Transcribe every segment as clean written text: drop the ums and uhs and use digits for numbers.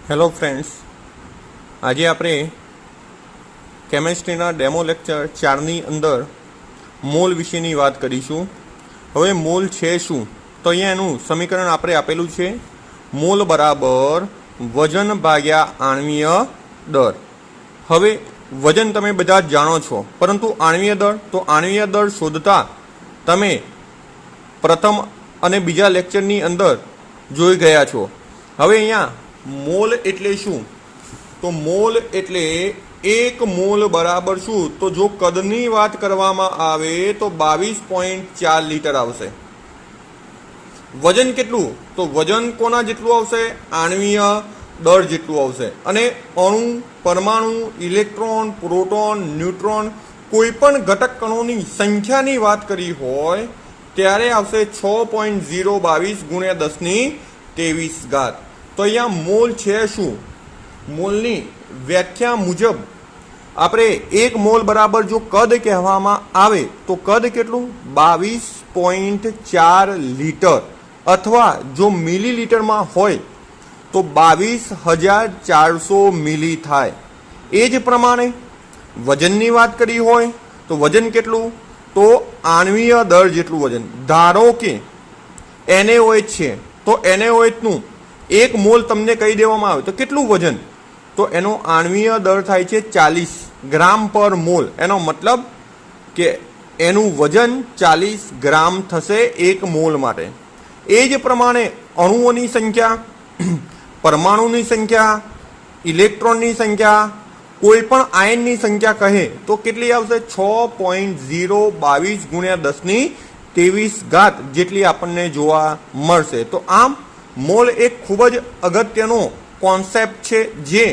Hello friends, આજે આપણે કેમેસ્ટ્રીના demo lecture 4ની અંદર મોલ વિશેની વાત કરીશું. હવે મોલ છે શું? તો અહીંયા એનું સમીકરણ આપણે આપેલું છે, મોલ બરાબર વજન ભાગ્યા આણ્વીય દર. હવે વજન તમે બધા જ જાણો છો, પરંતુ આણ્વીય દળ, તો આણ્વીય દળ શોધતા તમે પ્રથમ અને બીજા લેક્ચરની અંદર જોઈ ગયા છો. હવે અહીંયા મોલ એટલે શું? તો મોલ એટલે એક મોલ બરાબર શું? તો જો કદની વાત કરવામાં આવે તો 22.4 લીટર આવશે. વજન કેટલું? તો વજન કોના જેટલું આવશે? આણ્વીય દળ જેટલું આવશે. અને અણુ, પરમાણુ, ઇલેક્ટ્રોન, પ્રોટોન, ન્યુટ્રોન, કોઈ પણ ઘટક કણોની સંખ્યાની વાત કરી હોય ત્યારે આવશે 6.022 ગુણ્યા 1023. તો અહીંયા મોલ છે શું? મોલની વ્યાખ્યા મુજબ આપણે એક મોલ બરાબર જો કદ કહેવામાં આવે તો કદ કેટલું? 22.4 લીટર, અથવા જો મિલીલીટરમાં હોય તો 22,400 મિલી થાય. એ જ પ્રમાણે વજનની વાત કરી હોય તો વજન કેટલું? તો આણ્વીય દળ જેટલું વજન. ધારો કે NaOH છે, તો NaOHનું એક મોલ તમને કહી દેવામાં આવે તો કેટલું વજન? તો એનો આણ્વીય દળ થાય છે 40 ગ્રામ પર મોલ. એનો મતલબ કે એનું વજન 40 ગ્રામ થશે એક મોલ માટે. એ જ પ્રમાણે અણુઓની સંખ્યા, પરમાણુની સંખ્યા, ઇલેક્ટ્રોનની સંખ્યા, કોઈ પણ આયનની સંખ્યા કહે તો કેટલી આવશે? 6.022 ગુણ્યા 1023 જેટલી આપણને જોવા મળશે. તો આમ મોલ એક ખૂબ જ અગત્યનો કોન્સેપ્ટ છે, જે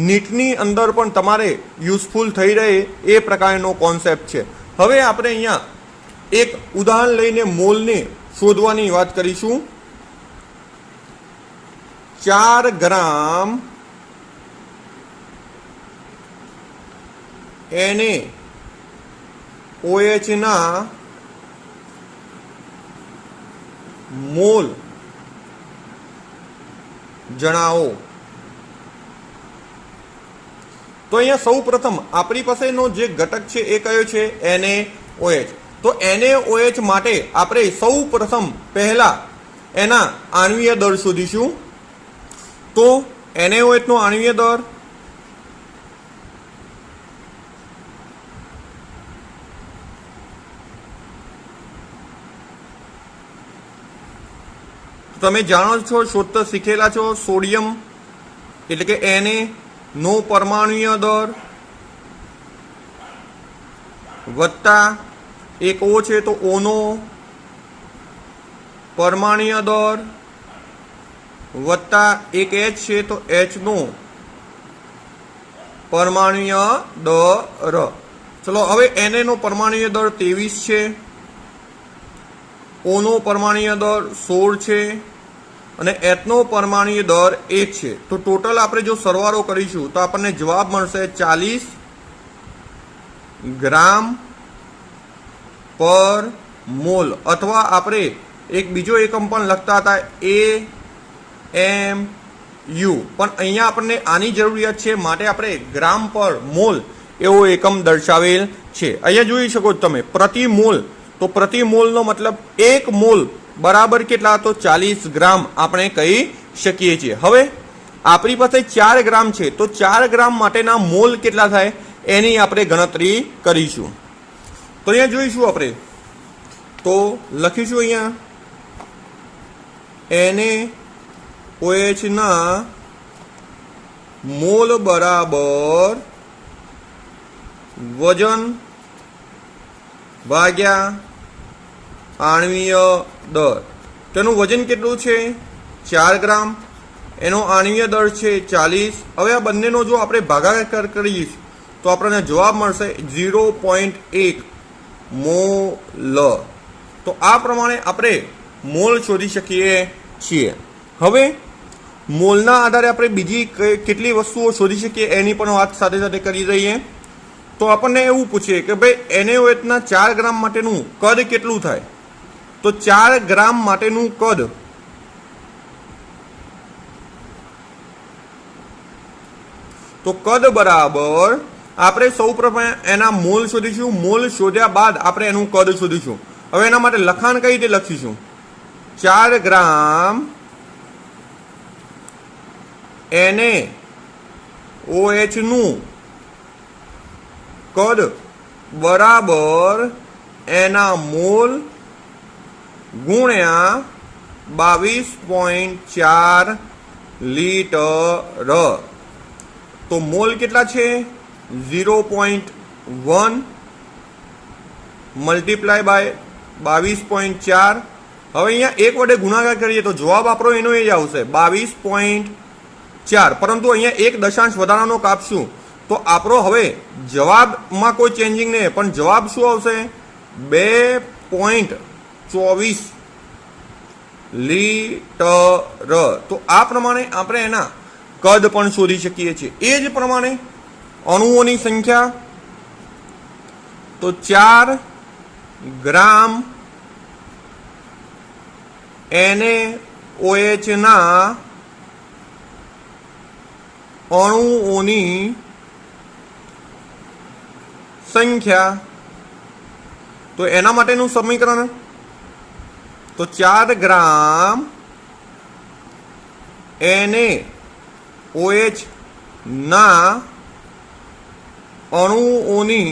નીટની અંદર પણ તમારે યુઝફુલ થઈ રહે એ પ્રકારનો કોન્સેપ્ટ છે. હવે આપણે અહીંયા એક ઉદાહરણ લઈને મોલને શોધવાની વાત કરીશું. 4 ગ્રામ NaOH ના મોલ જણાવો. તો અહીંયા સૌ પ્રથમ આપણી પાસેનો જે ઘટક છે એ કયો છે? NaOH. તો NaOH માટે આપણે સૌ પ્રથમ પહેલા એના આણ્વીય દળ શોધીશું. તો NaOH નો આણ્વીય દળ તમે જાણો છો, શોધતા શીખેલા છો. સોડિયમ એટલે કે Na નો પરમાણુય દર વત્તા એક O છે તો O નો પરમાણુય દર વત્તા એક H છે તો H નો પરમાણુય દર. ચલો હવે Na નો પરમાણુય દર 23 છે, O નો પરમાણુય દર 16 છે અને H નો પરમાણુય દર 1 છે. તો ટોટલ આપણે જો સરવાળો કરીશું તો આપણને જવાબ મળશે 40 ગ્રામ પર મોલ. અથવા આપણે એક બીજો એકમ પણ લખતા હતા, AMU, પણ અહીંયા આપણને આની જરૂરિયાત છે માટે આપણે ગ્રામ પર મોલ એવો એકમ દર્શાવેલ છે. અહીંયા જોઈ શકો તમે પ્રતિ મોલ. તો પ્રતિ મોલનો મતલબ એક મોલ બરાબર કેટલા? તો 40 ગ્રામ આપણે કહી શકીએ છીએ. હવે આપણી પાસે 4 ગ્રામ છે, તો 4 ગ્રામ માટેના મોલ કેટલા થાય એની આપણે ગણતરી કરીશું. તો અહીંયા જોઈશું આપણે, તો લખીશું અહીંયા NaOH ના મોલ બરાબર વજન ભાગ્યા આણ્વીય દળ. તેનું વજન કેટલું છે? 4 ગ્રામ. એનો આણ્વીય દળ છે 40. હવે આ બંનેનો જો આપણે ભાગાકાર કરીએ તો આપણને જવાબ મળશે 0.1 મોલ. તો આ પ્રમાણે આપણે મોલ શોધી શકીએ છીએ. હવે મોલના આધારે આપણે બીજી કેટલી વસ્તુઓ શોધી શકીએ એની પણ વાત સાથે સાથે કરી દઈએ. તો આપણને એવું પૂછીએ કે ભાઈ NaOH ના 4 ગ્રામ માટેનું કદ કેટલું થાય? તો 4 ગ્રામ માટેનું કદ તો કદ બરાબર આપણે સૌપ્રથમ એના મોલ શોધીશું. મોલ શોધ્યા બાદ આપણે એનું કદ શોધીશું. હવે એના માટે લખાણ કઈ રીતે લખીશું? 4 ગ્રામ NaOH નું કદ બરાબર એના મોલ ગુણ્યા 22.4 લીટર. તો મોલ કેટલા છે? 0.1 મલ્ટીપ્લાય બાય 22.4. હવે અહીંયા એક વડે ગુણાકાર કરીએ તો જવાબ આપણો એનો એ જ આવશે 22.4. પરંતુ અહીંયા એક દશાંશ વધારાનો કાપશું તો આપણો હવે જવાબમાં કોઈ ચેન્જિંગ નહીં, પણ જવાબ શું આવશે? 2.24 લીટર. તો આ પ્રમાણે આપણે એના કદ પણ શોધી શકીએ છીએ. એ જ પ્રમાણે અણુઓની સંખ્યા, તો 4 ગ્રામ NaOH ના અણુઓની સંખ્યા, તો એના માટેનું સમીકરણ, તો 4 ગ્રામ NaOH ના અણુઓની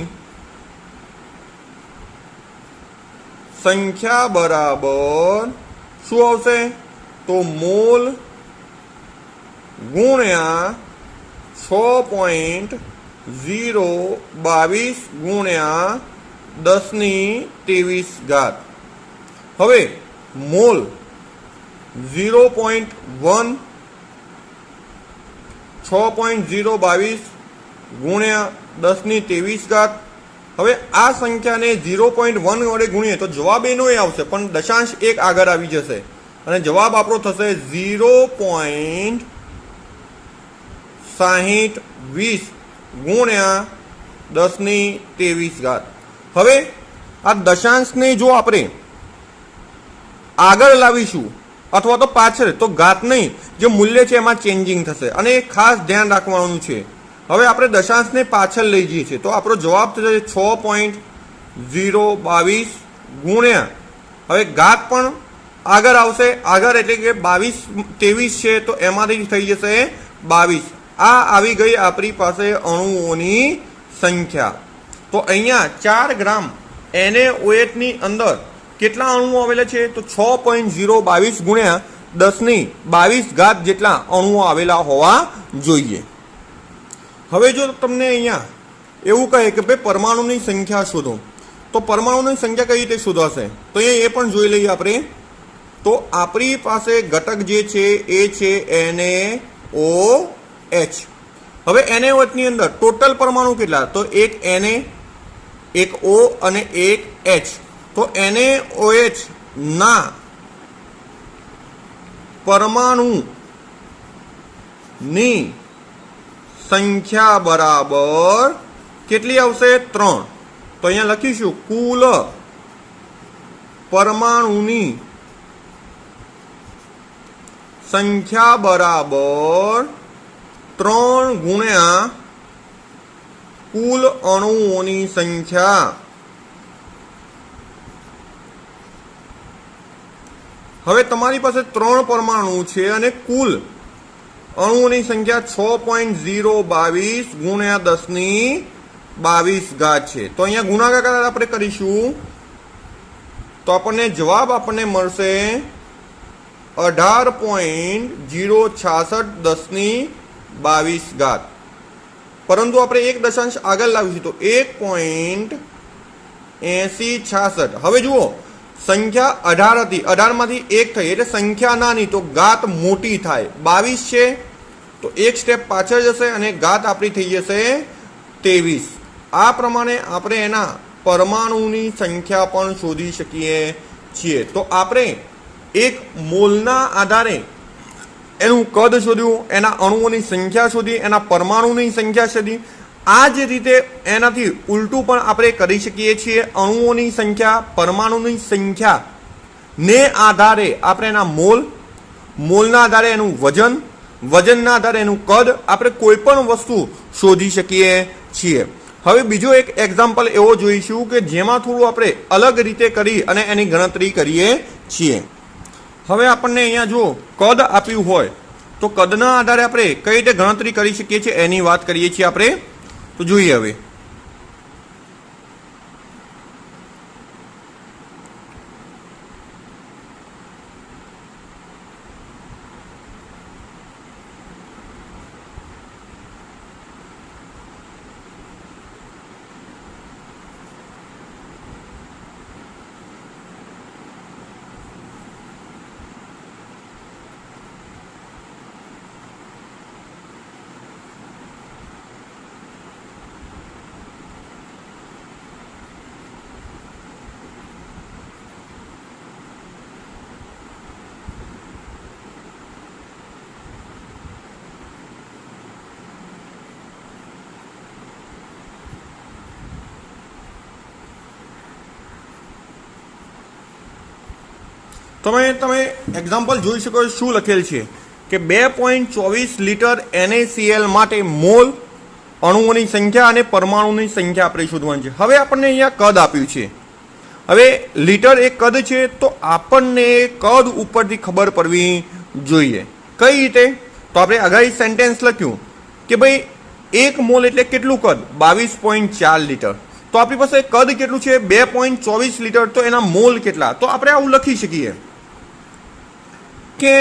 સંખ્યા બરાબર શું આવશે? તો મોલ ગુણ્યા 6.022 ગુણ્યા 10⁻23. હવે મોલ 0.1 6.022 ગુણ્યા 10⁻23. હવે આ સંખ્યાને 0.1 વડે ગુણીએ તો જવાબ એનો એ આવશે, પણ દશાંશ એક આગળ આવી જશે અને જવાબ આપણો થશે 0.6020 ગુણ્યા 10⁻23. હવે આ દશાંશને જો આપણે આગળ લાવીશું અથવા તો પાછળ, તો ઘાત નહીં, જે મૂલ્ય છે એમાં ચેન્જિંગ થશે અને એ ખાસ ધ્યાન રાખવાનું છે. હવે આપણે દશાંશને પાછળ લઈ જઈએ છીએ તો આપણો જવાબ થશે 6.022 ગુણ્યા, હવે ઘાત પણ આગળ આવશે, આગળ એટલે કે 2223 છે તો એમાંથી થઈ જશે 22. આ આવી ગઈ આપણી પાસે અણુઓની સંખ્યા. તો અહીંયા 4 ગ્રામ NaOH ની અંદર કેટલા અણુઓ આવેલા છે? તો 6.022 ગુણ્યા 10⁻22 જેટલા અણુઓ આવેલા હોવા જોઈએ. હવે જો તમને અહીંયા એવું કહે કે ભાઈ પરમાણુની સંખ્યા શોધો, તો પરમાણુની સંખ્યા કઈ રીતે શોધાશે? તો એ પણ જોઈ લઈએ આપણે. તો આપણી પાસે ઘટક જે છે એ છે NaOH. હવે NaOH ની અંદર ટોટલ પરમાણુ કેટલા? તો એક Na, એક O અને એક H. તો NaOH ના પરમાણુની સંખ્યા બરાબર કેટલી આવશે? 3. તો અહીંયા લખીશું કુલ પરમાણુની સંખ્યા બરાબર 3 ગુણ્યા કુલ અણુઓની સંખ્યા. હવે તમારી પાસે 3 પરમાણુ છે અને કુલ અણુઓની સંખ્યા 6.022 ગુણ્યા 10⁻22 છે. તો અહીંયા ગુણાકાર આપણે કરીશું તો આપણને જવાબ મળશે 18.066 10⁻22. પરંતુ આપણે એક દશાંશ આગળ લાવીશું તો 1.8066. હવે જુઓ, સંખ્યા 18 હતી, 18 માંથી 1 થઈ એટલે સંખ્યા નાની તો ઘાત મોટી થાય. 22 છે તો એક સ્ટેપ પાછળ જશે અને ઘાત આપણી થઈ જશે 23. આ પ્રમાણે આપણે એના પરમાણુની સંખ્યા પણ શોધી શકીએ છીએ. તો આપણે એક મોલના આધારે એનું કદ શોધ્યું, એના અણુઓની સંખ્યા શોધી, એના પરમાણુની સંખ્યા શોધી. આ જ રીતે એનાથી ઉલટું પણ આપણે કરી શકીએ છીએ. અણુઓની સંખ્યા, પરમાણુની સંખ્યા ને આધારે આપણે એના મોલના આધારે એનું વજન વજનના આધારે એનું કદ આપણે કોઈ પણ વસ્તુ શોધી શકીએ છીએ. હવે બીજો એક એક્ઝામ્પલ એવો જોઈશું કે જેમાં થોડું આપણે અલગ રીતે કરી અને એની ગણતરી કરીએ છીએ. હવે આપણને અહીંયા જો કદ આપ્યું હોય તો કદના આધારે આપણે કઈ રીતે ગણતરી કરી શકીએ છીએ એની વાત કરીએ છીએ આપણે. તો જોઈએ હવે. તમે એક્ઝામ્પલ જોઈ શકો છો શું લખેલ છે કે 2.24 લીટર NaCl માટે મોલ અણુઓની સંખ્યા અને પરમાણુની સંખ્યા આપણે શોધવાની છે. હવે આપણને અહીંયા કદ આપ્યું છે. હવે લીટર એક કદ છે તો આપણને કદ ઉપરથી ખબર પડવી જોઈએ. કઈ રીતે? તો આપણે અગાઉ સેન્ટેન્સ લખ્યું કે ભાઈ 1 મોલ એટલે કેટલું કદ? 22.4 લીટર. તો આપણી પાસે કદ કેટલું છે? 2.24 લીટર. તો એના મોલ કેટલા? તો આપણે આવું લખી શકીએ કે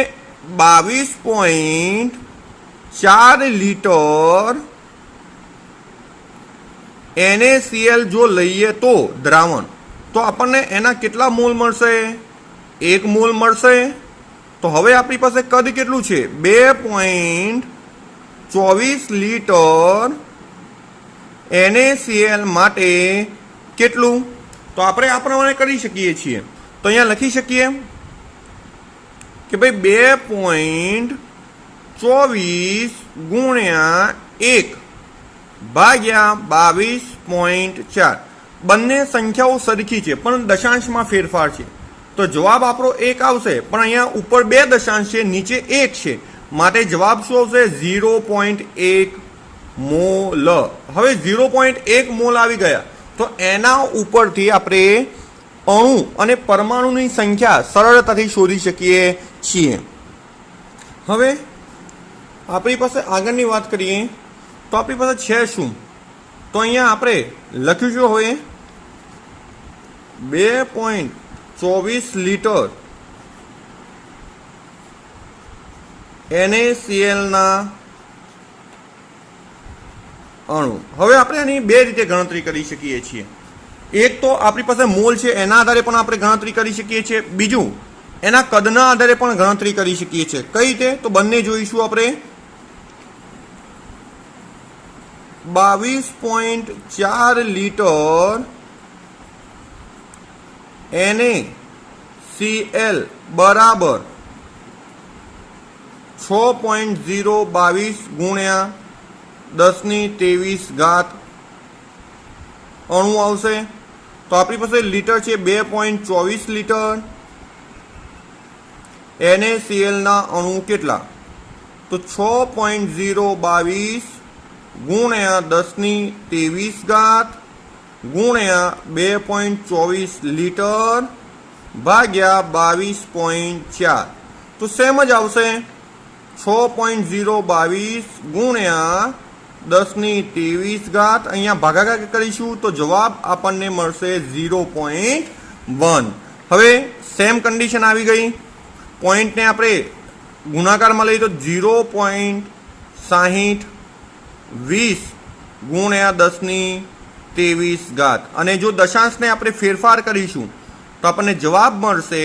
22.4 લીટર NaCl જો લઈએ તો દ્રાવણ, તો આપણને એના કેટલા મોલ મળશે? 1 મોલ મળશે. તો હવે આપણી પાસે કદ કેટલું છે? 2.24 લીટર NaCl માટે કેટલું? તો આપણે આ પ્રમાણે કરી શકીએ છીએ. તો અહીંયા લખી શકીએ કે ભાઈ 2.24 ગુણ્યા 1 ભાગ્યા 22.4. બંને સંખ્યાઓ સરખી છે પણ દશાંશમાં ફેરફાર છે. તો જવાબ આપણો 1 આવશે, પણ અહીંયા ઉપર 2 દશાંશ છે, નીચે 1 છે, માટે જવાબ શું આવશે? 0.1 મોલ. હવે 0.1 મોલ આવી ગયા તો એના ઉપરથી આપણે અણુ અને પરમાણુની સંખ્યા સરળતાથી શોધી શકીએ છીએ. હવે આપણી પાસે આગળની વાત કરીએ તો આપણી પાસે છે શું? તો અહીંયા આપણે લખ્યું છે હવે 2.24 લીટર NaCl ના અણુ. હવે આપણે આની બે રીતે ગણતરી કરી શકીએ છીએ. એક તો આપણી પાસે મોલ છે એના આધારે પણ આપણે ગણતરી કરી શકીએ છીએ. બીજું એના કદના આધારે પણ ગણતરી કરી શકીએ છીએ. કઈ રીતે? તો બંને જોઈશું આપણે. 22.4 લીટર NaCl બરાબર 6.022 ગુણ્યા 10⁻23 અણુ આવશે. તો આપણી પાસે લીટર છે 2.24 લીટર. NaCl ના અણુ કેટલા? તો 6.022 ગુણ્યા 10⁻23 ગુણ્યા 2.24 લીટર ભાગ્યા 22.4. તો સેમ જ આવશે. 6.022 ગુણ્યા 10⁻23. અહીંયા ભાગાકાર કરીશું તો જવાબ આપણને મળશે 0.1. હવે સેમ કન્ડિશન આવી ગઈ. પોઈન્ટને આપણે ગુણાકારમાં લઈએ તો 0.6020 ગુણ્યા 10⁻23. અને જો દશાંશને આપણે ફેરફાર કરીશું તો આપણને જવાબ મળશે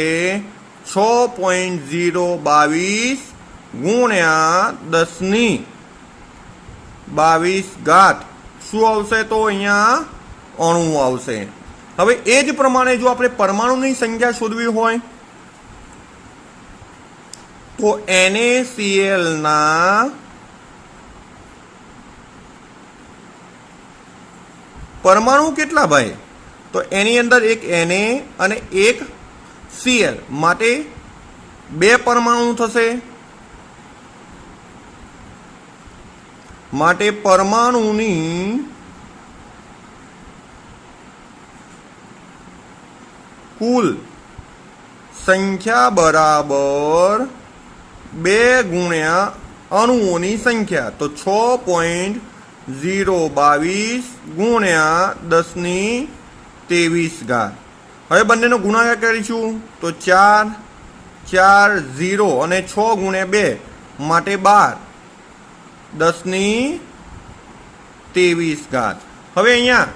6.022 ગુણ્યા 10⁻22. શું આવશે? તો અહીંયા અણુ આવશે. હવે એ જ પ્રમાણે જો આપણે પરમાણુની સંખ્યા શોધવી હોય તો NaCl ના પરમાણુ કેટલા ભાઈ? તો એની અંદર એક Na અને એક Cl માટે 2 પરમાણુ થશે. માટે પરમાણુની કુલ સંખ્યા બરાબર 2 ગુણ્યા અણુઓની સંખ્યા. તો 6.022 ગુણ્યા 1023. હવે બંનેનો ગુણાકાર કરીશું તો 4 4 0 અને 6 ગુણ્યા 2 માટે 12 1023. હવે અહીંયા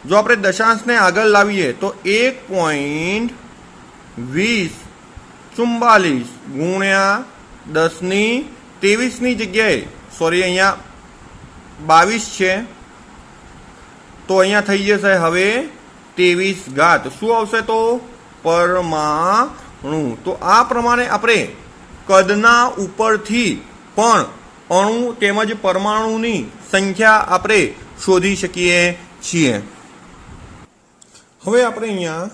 જો આપણે દશાંશને આગળ લાવીએ તો 1.2044 ગુણ્યા 1023 જગ્યાએ સોરી અહીંયા 22 છે તો અહીંયા થઈ જશે હવે 23. શું આવશે તો પરમાણુ. તો આ પ્રમાણે આપણે કદના ઉપરથી પણ અણુ તેમજ પરમાણુની સંખ્યા આપણે શોધી શકીએ છીએ. હવે આપણે અહીંયા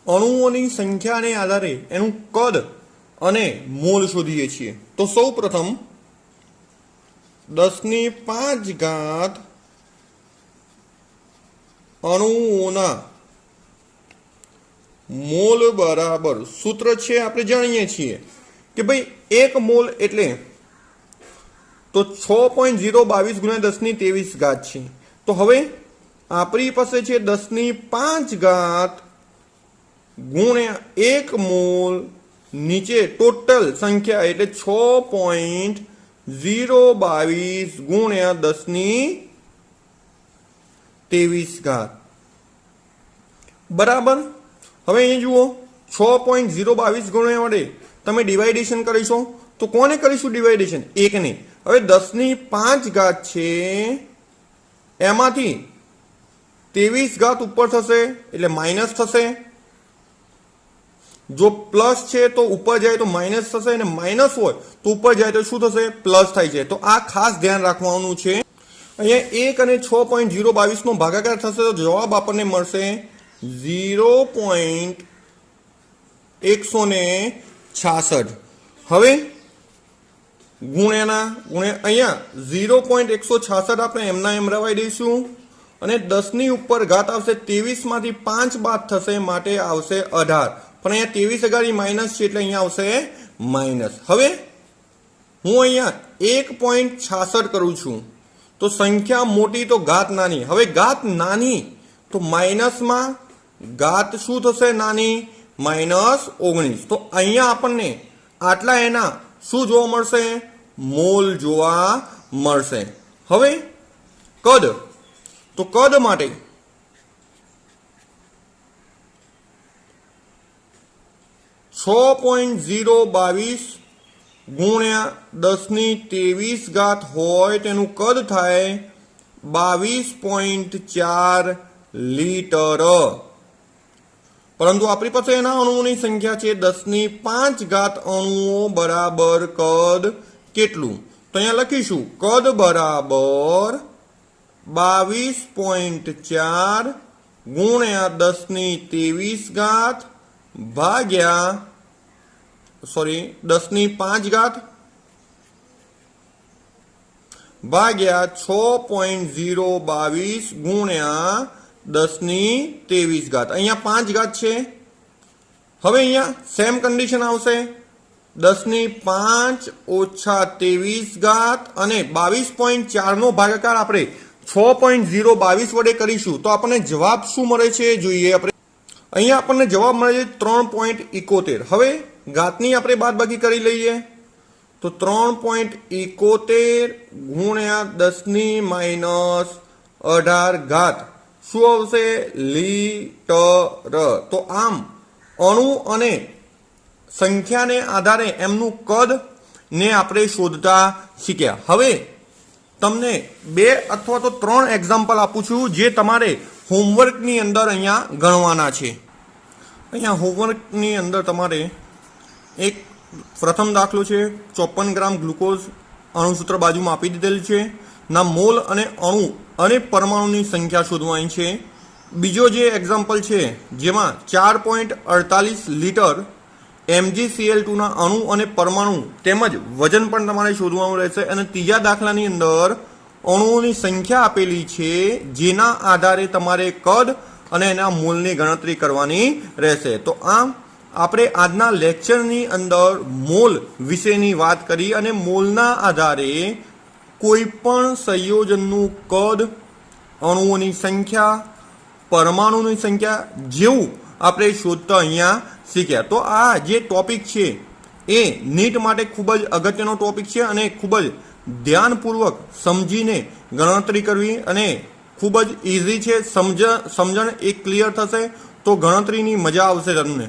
અણુઓની સંખ્યાને આધારે એનું કદ અને મોલ શોધીએ છીએ. તો સૌ પ્રથમ 10⁵ અણુઓના મોલ બરાબર સૂત્ર છે આપણે જાણીએ છીએ કે ભાઈ 1 મોલ એટલે તો 6.022 ગુણ્યા 1023 છે. તો હવે આપણી પાસે છે 10⁵ ગુણ્યા 1 મોલ નીચે ટોટલ સંખ્યા એટલે 6.022 ગુણ્યા 1023 બરાબર. હવે અહીં જુઓ 6.022 ગુણ્યા વડે તમે ડિવાઇડેશન કરીશો તો કોને કરીશું ડિવાઇડેશન? 1 ને. હવે 10⁵ છે એમાંથી 23 ઉપર થશે એટલે માઇનસ થશે. જો પ્લસ છે તો ઉપર જાય તો માઇનસ થશે અને માઇનસ હોય તો ઉપર જાય તો શું થશે? પ્લસ થાય છે. તો આ ખાસ ધ્યાન રાખવાનું છે. અહીંયા 1 અને 6.022 નો ભાગાકાર થશે તો જવાબ આપણને મળશે 0.166. હવે ગુણ્યા અહીંયા 0.166 આપણે એમના એમ રવાઈ દઈશું અને 10 ની ઉપર ઘાત આવશે 23 માંથી 5 બાદ થશે માટે આવશે 18. પણ અહીંયા 23 માઇનસ છે એટલે અહીંયા આવશે માઇનસ. હવે હું અહીંયા 1.66 કરું છું તો સંખ્યા મોટી તો ઘાત નાની. હવે ઘાત નાની તો માઇનસમાં ઘાત શું થશે? નાની, -19. તો અહીંયા આપણને આટલા એના શું જોવા મળશે? મોલ જોવા મળશે. હવે કદ. તો કદ માટે 6.022 ગુણ્યા 1023 હોય તેનું કદ થાય 22.4 લીટર. પરંતુ આપણી પાસે એના અણુઓની સંખ્યા છે 10⁵ અણુઓ બરાબર કદ કેટલું? તો અહીંયા લખીશું કદ બરાબર 22.4 ગુણ્યા 1023 ભાગ્યા 10⁵ ભાગ્યા 6.022 ગુણ્યા 1023. અહીંયા 5 છે. હવે અહીંયા સેમ કન્ડિશન આવશે 10⁵ ઓછા 23 અને 22.4 નો ભાગાકાર આપણે 6.022 વડે કરીશું તો આપણને જવાબ શું મળે છે જોઈએ આપણે. અહીંયા આપણને જવાબ મળે છે 3.71. હવે ઘાતની આપણે બાદબાકી કરી લઈએ તો 3.71 ગુણ્યા 10⁻18 શું આવશે? લીટર. તો આમ અણુ અને સંખ્યાને આધારે એમનું કદ ને આપણે શોધતા શીખ્યા. હવે તમને 2 અથવા તો 3 એક્ઝામ્પલ આપું છું જે તમારે હોમવર્કની અંદર અહીંયા ગણવાના છે. અહીંયા હોમવર્કની અંદર તમારે એક પ્રથમ દાખલો છે 54 ગ્રામ ગ્લુકોઝ અણુસૂત્ર બાજુમાં આપી દીધેલ છે. ના મોલ અને અણુ અને પરમાણુની સંખ્યા શોધવાની છે. બીજો જે એક્ઝામ્પલ છે જેમાં 4.48 લીટર MgCl2 ના અણુ અને પરમાણુ તેમજ વજન પણ તમારે શોધવાનું રહેશે. અને ત્રીજા દાખલાની અંદર અણુઓની સંખ્યા આપેલી છે, જેના આધારે તમારે કદ અને એના મોલની ગણતરી કરવાની રહેશે. તો આમ આપણે આજના લેક્ચરની અંદર મોલ વિશેની વાત કરી અને મોલના આધારે કોઈ પણ સંયોજનનું કદ, અણુઓની સંખ્યા, પરમાણુની સંખ્યા જેવું આપણે શોધતા અહીંયા શીખ્યા. તો આ જે ટોપિક છે એ નીટ માટે ખૂબ જ અગત્યનો ટોપિક છે અને ખૂબ જ ધ્યાનપૂર્વક સમજીને ગણતરી કરવી અને ખૂબ જ ઇઝી છે. સમજણ એક ક્લિયર થશે તો ગણતરીની મજા આવશે તમને.